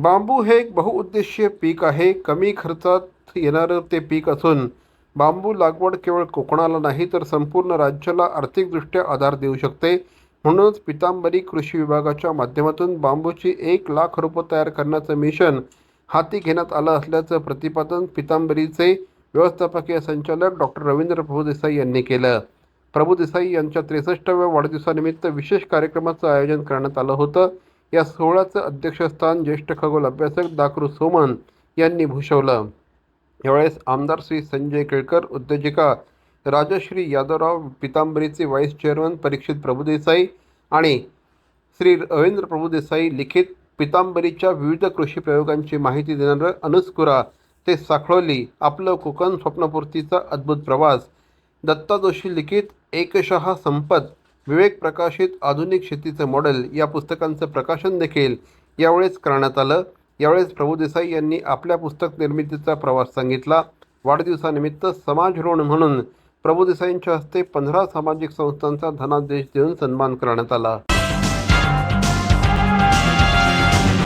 बांबू हे एक बहुउद्देशीय पीक आहे. कमी खर्चात येणारं ते पीक असून बांबू लागवड केवळ कोकणाला नाही तर संपूर्ण राज्याला आर्थिकदृष्ट्या आधार देऊ शकते. म्हणूनच पितांबरी कृषी विभागाच्या माध्यमातून बांबूची 1,00,000 रोपं तयार करण्याचं मिशन हाती घेण्यात आलं असल्याचं प्रतिपादन पितांबरीचे व्यवस्थापकीय संचालक डॉक्टर रवींद्र प्रभुदेसाई यांनी केलं. प्रभुदेसाई यांच्या 63व्या वाढदिवसानिमित्त विशेष कार्यक्रमाचं आयोजन करण्यात आलं होतं. या सोहळ्याचं अध्यक्षस्थान ज्येष्ठ खगोल अभ्यासक दाकरू सोमन यांनी भूषवलं. यावेळेस आमदार श्री संजय केळकर, उद्योजिका राजश्री यादवराव, पितांबरीचे व्हाईस चेअरमन परीक्षित प्रभुदेसाई आणि श्री रवींद्र प्रभुदेसाई लिखित पितांबरीच्या विविध कृषी प्रयोगांची माहिती देणारं अनुस्कुरा ते साखळोली आपलं कोकण स्वप्नपूर्तीचा अद्भुत प्रवास, दत्ता जोशी लिखित एकशः संपत, विवेक प्रकाशित आधुनिक शेतीचं मॉडेल या पुस्तकांचं प्रकाशन देखील यावेळेस करण्यात आलं. यावेळेस प्रभुदेसाई यांनी आपल्या पुस्तक निर्मितीचा प्रवास सांगितला. वाढदिवसानिमित्त समाज ऋण म्हणून प्रभुदेसाईंच्या हस्ते 15 सामाजिक संस्थांचा धनादेश देऊन सन्मान करण्यात आला.